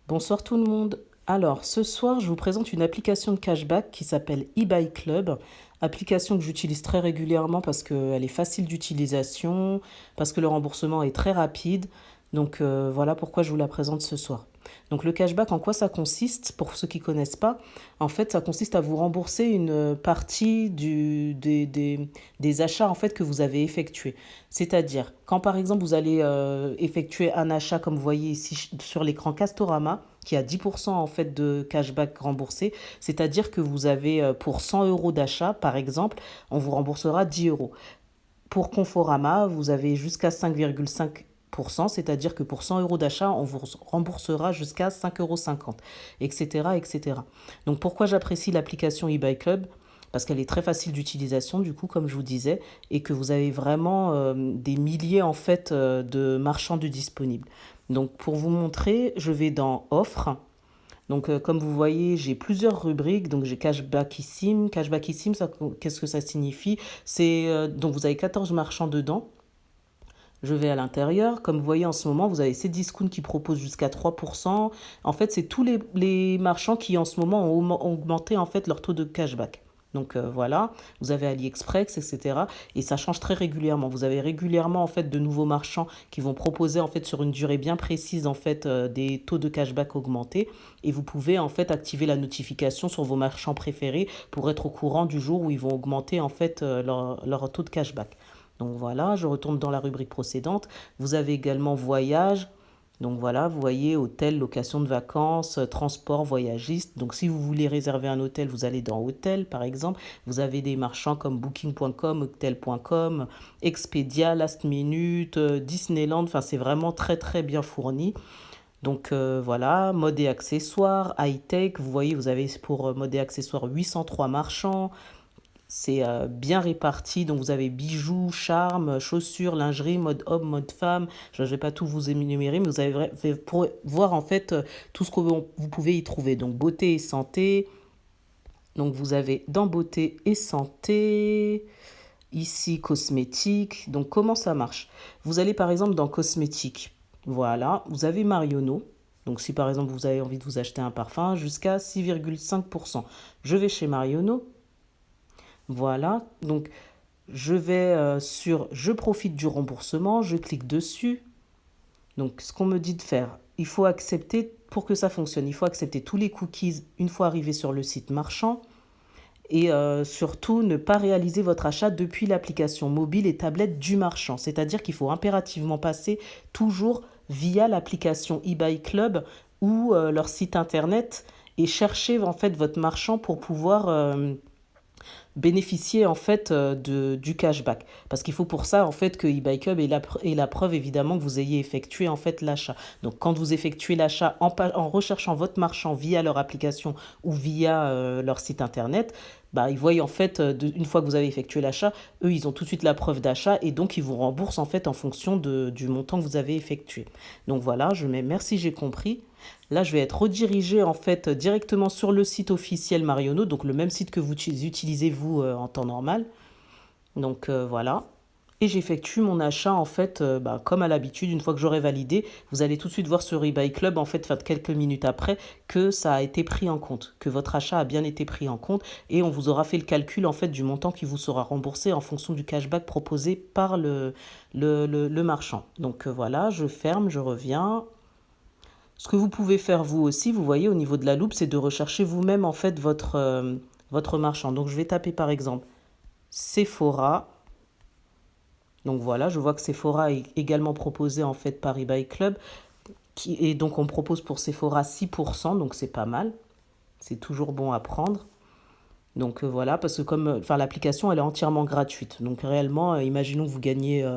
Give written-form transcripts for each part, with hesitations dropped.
Bonsoir tout le monde. Alors, ce soir, je vous présente une application de cashback qui s'appelle eBay Club. Application que j'utilise très régulièrement parce qu'elle est facile d'utilisation, parce que le remboursement est très rapide. Donc voilà pourquoi je vous la présente ce soir. Donc le cashback, en quoi ça consiste? Pour ceux qui ne connaissent pas, en fait, ça consiste à vous rembourser une partie des achats en fait, que vous avez effectués. C'est-à-dire, quand par exemple vous allez effectuer un achat, comme vous voyez ici sur l'écran Castorama, qui a 10% en fait de cashback remboursé, c'est-à-dire que vous avez pour 100 euros d'achat, par exemple, on vous remboursera 10 euros. Pour Conforama, vous avez jusqu'à 5,5%, c'est-à-dire que pour 100 euros d'achat, on vous remboursera jusqu'à 5,50 euros, etc., etc. Donc pourquoi j'apprécie l'application eBay Club? Parce qu'elle est très facile d'utilisation, du coup, comme je vous disais, et que vous avez vraiment des milliers en fait de marchands de disponibles. Donc pour vous montrer, je vais dans Offres. Donc comme vous voyez, j'ai plusieurs rubriques. Donc j'ai Cashbackissime. Cashbackissime, qu'est-ce que ça signifie? Donc vous avez 14 marchands dedans. Je vais à l'intérieur. Comme vous voyez en ce moment, vous avez ces discounts qui proposent jusqu'à 3%. En fait, c'est tous les marchands qui en ce moment ont augmenté en fait leur taux de cashback. Donc voilà, vous avez AliExpress, etc. Et ça change très régulièrement. Vous avez régulièrement en fait de nouveaux marchands qui vont proposer en fait sur une durée bien précise en fait des taux de cashback augmentés. Et vous pouvez en fait activer la notification sur vos marchands préférés pour être au courant du jour où ils vont augmenter en fait leur taux de cashback. Donc voilà, je retourne dans la rubrique précédente. Vous avez également voyage. Donc voilà, vous voyez hôtel, location de vacances, transport, voyagiste. Donc si vous voulez réserver un hôtel, vous allez dans hôtel par exemple. Vous avez des marchands comme booking.com, hotel.com, Expedia, Last Minute, Disneyland. Enfin, c'est vraiment très très bien fourni. Donc voilà, mode et accessoires, high-tech. Vous voyez, vous avez pour mode et accessoires 803 marchands. C'est bien réparti, donc vous avez bijoux, charmes, chaussures, lingerie, mode homme, mode femme. Je ne vais pas tout vous énumérer, mais vous avez pour voir en fait tout ce que vous pouvez y trouver. Donc beauté et santé. Donc vous avez dans beauté et santé, ici cosmétique. Donc comment ça marche? Vous allez par exemple dans cosmétique. Voilà, vous avez Marionneau. Donc si par exemple vous avez envie de vous acheter un parfum, jusqu'à 6,5%. Je vais chez Marionneau. Voilà, donc je vais sur je profite du remboursement, je clique dessus. Donc ce qu'on me dit de faire, il faut accepter pour que ça fonctionne. Il faut accepter tous les cookies une fois arrivé sur le site marchand et surtout ne pas réaliser votre achat depuis l'application mobile et tablette du marchand. C'est-à-dire qu'il faut impérativement passer toujours via l'application eBay Club ou leur site internet et chercher en fait votre marchand pour pouvoir bénéficier en fait du cashback. Parce qu'il faut pour ça en fait que eBay Club ait la preuve évidemment que vous ayez effectué en fait l'achat. Donc quand vous effectuez l'achat en recherchant votre marchand via leur application ou via leur site internet, bah, ils voient en fait, une fois que vous avez effectué l'achat, eux, ils ont tout de suite la preuve d'achat et donc ils vous remboursent en fait en fonction du montant que vous avez effectué. Donc voilà, je mets merci, j'ai compris. Là, je vais être redirigé en fait directement sur le site officiel Marionneau, donc le même site que vous utilisez vous en temps normal. Donc voilà. Et j'effectue mon achat en fait bah, comme à l'habitude. Une fois que j'aurai validé, vous allez tout de suite voir sur eBay Club en fait, quelques minutes après que ça a été pris en compte, que votre achat a bien été pris en compte et on vous aura fait le calcul en fait du montant qui vous sera remboursé en fonction du cashback proposé par le marchand. Donc voilà, je ferme, je reviens. Ce que vous pouvez faire vous aussi, vous voyez au niveau de la loupe, c'est de rechercher vous-même en fait votre marchand. Donc je vais taper par exemple Sephora. Donc voilà, je vois que Sephora est également proposé en fait par eBay Club. Et donc on propose pour Sephora 6%, donc c'est pas mal. C'est toujours bon à prendre. Donc voilà, parce que enfin, l'application, elle est entièrement gratuite. Donc réellement, imaginons que vous gagnez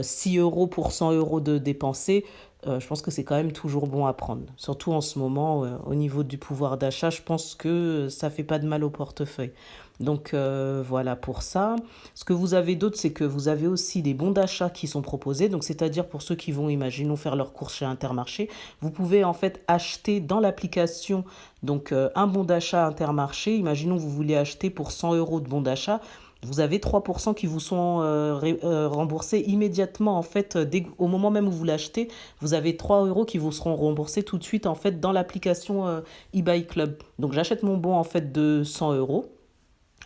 6 euros pour 100 euros de dépensés. Je pense que c'est quand même toujours bon à prendre. Surtout en ce moment, au niveau du pouvoir d'achat, je pense que ça fait pas de mal au portefeuille. Donc voilà pour ça. Ce que vous avez d'autre, c'est que vous avez aussi des bons d'achat qui sont proposés. Donc c'est-à-dire pour ceux qui vont, imaginons, faire leurs courses chez Intermarché, vous pouvez en fait acheter dans l'application donc un bon d'achat Intermarché. Imaginons que vous voulez acheter pour 100 euros de bon d'achat. Vous avez 3% qui vous sont remboursés immédiatement, en fait, au moment même où vous l'achetez, vous avez 3 euros qui vous seront remboursés tout de suite, en fait, dans l'application eBay Club. Donc, j'achète mon bon, en fait, de 100 euros.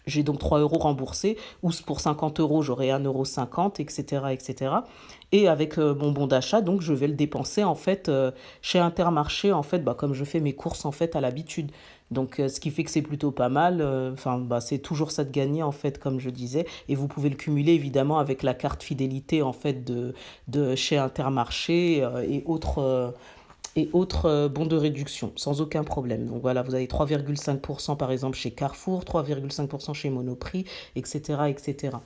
J'ai donc 3 euros remboursés, ou pour 50 euros, j'aurai 1,50 €, etc., etc. Et avec mon bon d'achat, donc je vais le dépenser en fait chez Intermarché, en fait, bah, comme je fais mes courses en fait à l'habitude. Donc ce qui fait que c'est plutôt pas mal. Enfin, bah, c'est toujours ça de gagner en fait, comme je disais. Et vous pouvez le cumuler évidemment avec la carte fidélité en fait de chez Intermarché et autres bons de réduction, sans aucun problème. Donc voilà, vous avez 3,5% par exemple chez Carrefour, 3,5% chez Monoprix, etc., etc.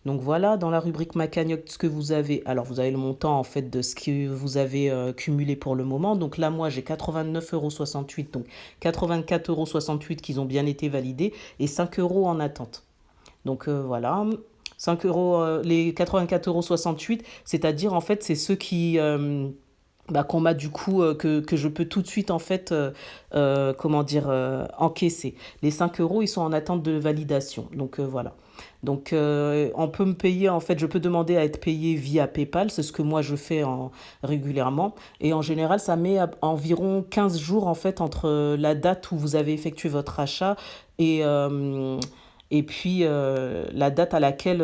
Donc voilà, dans la rubrique ma cagnotte, ce que vous avez, alors vous avez le montant en fait de ce que vous avez cumulé pour le moment. Donc là, moi, j'ai 89,68 €, donc 84,68 € qui ont bien été validés et 5 euros en attente. Donc voilà, 5 euros, les 84,68 €, c'est-à-dire en fait, c'est ceux qui, bah, qu'on m'a du coup, que je peux tout de suite en fait, comment dire, encaisser. Les 5 euros, ils sont en attente de validation. Donc voilà. Donc on peut me payer, en fait, je peux demander à être payé via PayPal, c'est ce que moi je fais régulièrement. Et en général, ça met environ 15 jours en fait entre la date où vous avez effectué votre achat et, euh, et puis la date à laquelle...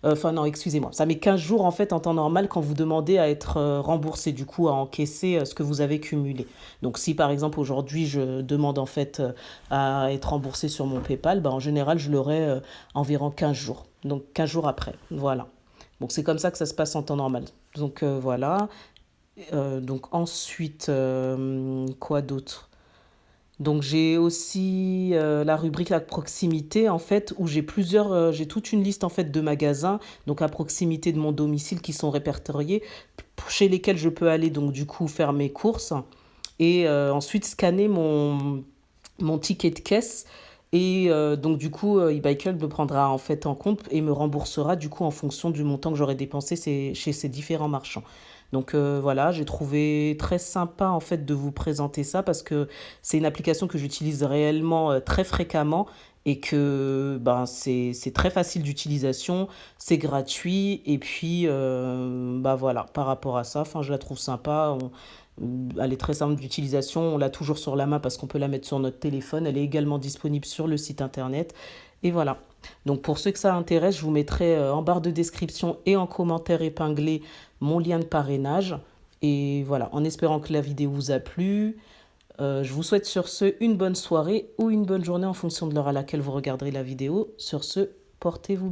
Enfin non, excusez-moi. Ça met 15 jours en fait en temps normal quand vous demandez à être remboursé, du coup à encaisser ce que vous avez cumulé. Donc si par exemple aujourd'hui je demande en fait à être remboursé sur mon PayPal, bah, en général je l'aurai environ 15 jours. Donc 15 jours après. Voilà. Donc c'est comme ça que ça se passe en temps normal. Donc voilà. Donc ensuite, quoi d'autre? Donc j'ai aussi la rubrique à proximité en fait où j'ai toute une liste en fait de magasins donc à proximité de mon domicile qui sont répertoriés chez lesquels je peux aller donc du coup faire mes courses et ensuite scanner mon ticket de caisse et donc du coup eBay me prendra en fait en compte et me remboursera du coup en fonction du montant que j'aurai dépensé chez ces différents marchands. Donc voilà, j'ai trouvé très sympa en fait de vous présenter ça parce que c'est une application que j'utilise réellement très fréquemment et que ben, c'est très facile d'utilisation, c'est gratuit et puis bah voilà, par rapport à ça, enfin, je la trouve sympa. Elle est très simple d'utilisation, on l'a toujours sur la main parce qu'on peut la mettre sur notre téléphone. Elle est également disponible sur le site internet. Et voilà. Donc pour ceux que ça intéresse, je vous mettrai en barre de description et en commentaire épinglé mon lien de parrainage. Et voilà, en espérant que la vidéo vous a plu. Je vous souhaite sur ce une bonne soirée ou une bonne journée en fonction de l'heure à laquelle vous regarderez la vidéo. Sur ce, portez-vous bien.